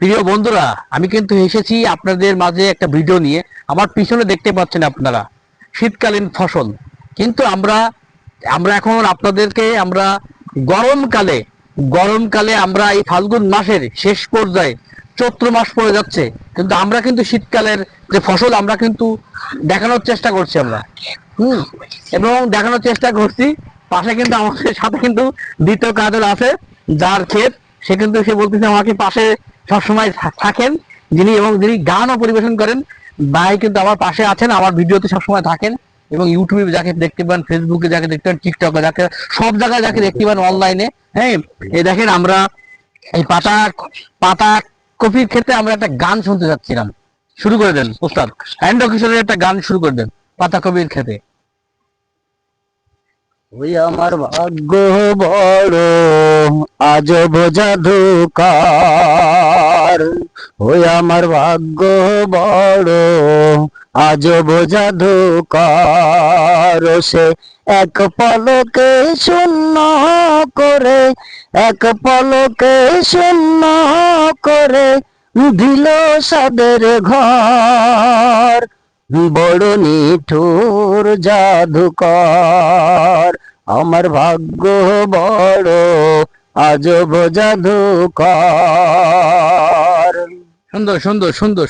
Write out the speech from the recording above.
প্রিয় বন্ধুরা, আমি কিন্তু এসেছি আপনাদের মাঝে একটা ভিডিও নিয়ে। আমার পিছনে দেখতে পাচ্ছেন আপনারা শীতকালীন ফসল, কিন্তু আমরা আমরা এখন আপনাদেরকে আমরা গরমকালে গরমকালে আমরা এই ফাল্গুন মাসের শেষ পর্যায়ে চৈত্র মাস পড়ে যাচ্ছে, কিন্তু আমরা কিন্তু শীতকালের যে ফসল আমরা কিন্তু দেখানোর চেষ্টা করছি আমরা। হুম এবং দেখানোর চেষ্টা করছি। পাশে কিন্তু আমাদের সাথে কিন্তু দ্বিতীয় কাজল আছে, যার ক্ষেত সে বলতেছে আমাকে পাশে সবসময় থাকেন যিনি, এবং যিনি গানও পরিবেশন করেন। ভাই কিন্তু আমার পাশে আছেন, আমার ভিডিওতে সবসময় থাকেন, এবং ইউটিউবে যাকে দেখতে পান, ফেসবুকে যাকে দেখতে পান, টিকটকে যাকে, সব জায়গায় যাকে দেখতে পান অনলাইনে। হ্যাঁ, এই দেখেন আমরা এই পাতা পাতা কপির ক্ষেত্রে আমরা একটা গান শুনতে যাচ্ছিলাম। শুরু করে দেন ওস্তাদ, এন্ড্র কিশোরের একটা গান শুরু করে দেন পাতা কপির ক্ষেত্রে। ওই আমার ভাগ্য বড় আজব জাদুকার, ওই আমার ভাগ্য বড় আজব জাদুকার। সে এক পলকে শূন্য করে, এক পলকে শূন্য করে দিল সাদের ঘর। বড় নিঠুর জাদুকর, আমার ভাগ্য বড় আজব জাদুকর। সুন্দর সুন্দর সুন্দর।